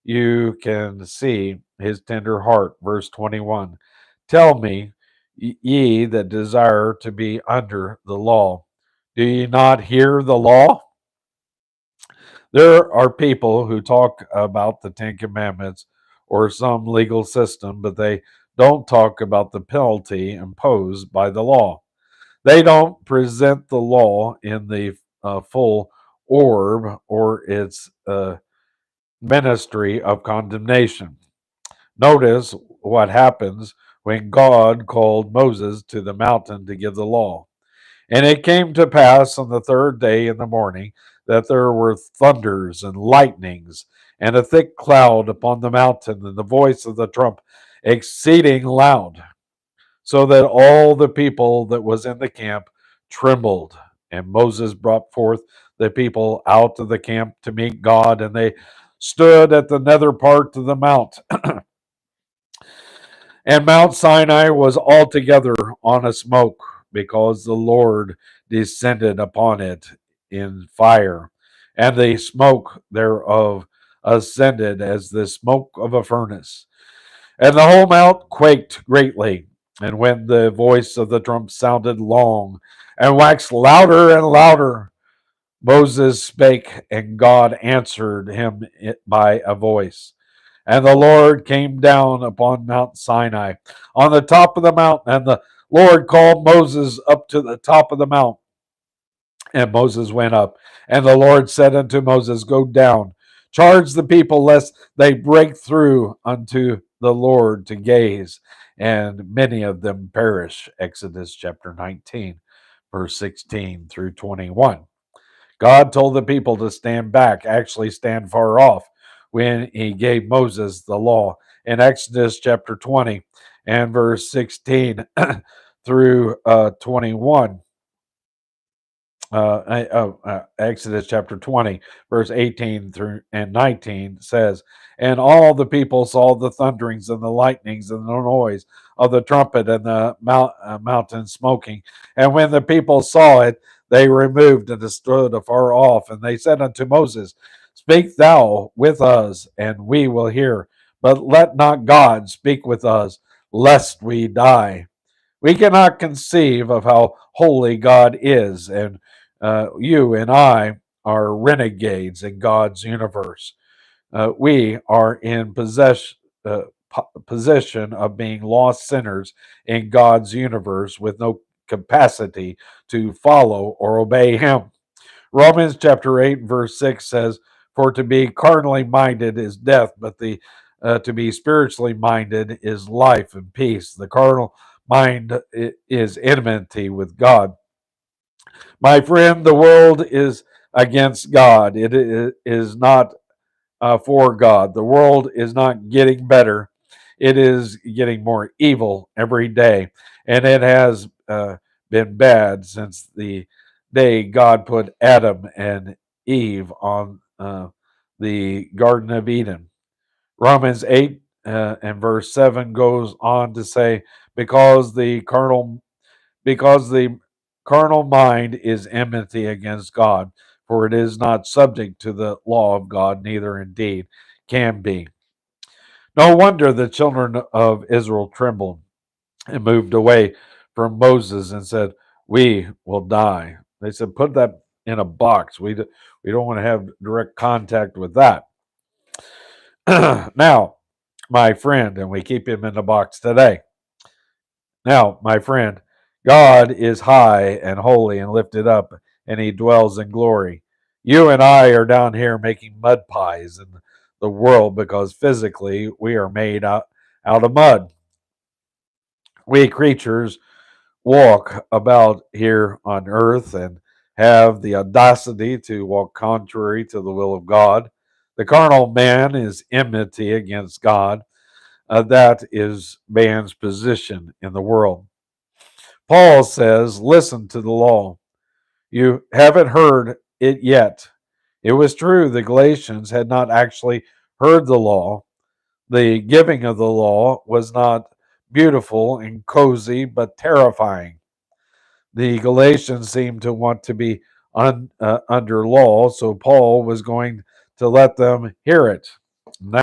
you can see his tender heart. Verse 21. Tell me, ye that desire to be under the law, do ye not hear the law? There are people who talk about the Ten Commandments or some legal system, but they don't talk about the penalty imposed by the law. They don't present the law in the full orb or its ministry of condemnation. Notice what happens when God called Moses to the mountain to give the law. And it came to pass on the third day in the morning that there were thunders and lightnings and a thick cloud upon the mountain, and the voice of the trump exceeding loud, so that all the people that was in the camp trembled. And Moses brought forth the people out of the camp to meet God, and they stood at the nether part of the mount. And Mount Sinai was altogether on a smoke, because the Lord descended upon it in fire, and the smoke thereof ascended as the smoke of a furnace. And the whole mount quaked greatly. And when the voice of the trump sounded long and waxed louder and louder, Moses spake, and God answered him by a voice. And the Lord came down upon Mount Sinai on the top of the mountain, and the Lord called Moses up to the top of the mount. And Moses went up, and the Lord said unto Moses, Go down, charge the people, lest they break through unto the Lord to gaze, and many of them perish. Exodus chapter 19, verse 16 through 21. God told the people to stand back, actually stand far off, when he gave Moses the law. In Exodus chapter 20 and verse 16 through 21, Exodus chapter 20, verse 18 through and 19 says, And all the people saw the thunderings and the lightnings and the noise of the trumpet and the mountain smoking. And when the people saw it, they removed and stood afar off. And they said unto Moses, Speak thou with us, and we will hear. But let not God speak with us, lest we die. We cannot conceive of how holy God is, and you and I are renegades in God's universe. We are in position of being lost sinners in God's universe with no capacity to follow or obey Him. Romans chapter 8, verse 6 says, For to be carnally minded is death, but to be spiritually minded is life and peace. The carnal mind is enmity with God. My friend, the world is against God. It is not for God. The world is not getting better. It is getting more evil every day. And it has been bad since the day God put Adam and Eve on the Garden of Eden. Romans 8 and verse 7 goes on to say, because the carnal mind is enmity against God, for it is not subject to the law of God, neither indeed can be. No wonder the children of Israel trembled and moved away from Moses and said, We will die. They said, Put that in a box. We don't want to have direct contact with that. Now, my friend, and we keep him in the box today. Now, my friend, God is high and holy and lifted up, and he dwells in glory. You and I are down here making mud pies in the world because physically we are made out of mud. We creatures walk about here on earth and have the audacity to walk contrary to the will of God. The carnal man is enmity against God. That is man's position in the world. Paul says, Listen to the law. You haven't heard it yet. It was true the Galatians had not actually heard the law. The giving of the law was not beautiful and cozy, but terrifying. The Galatians seemed to want to be under law, so Paul was going to let them hear it.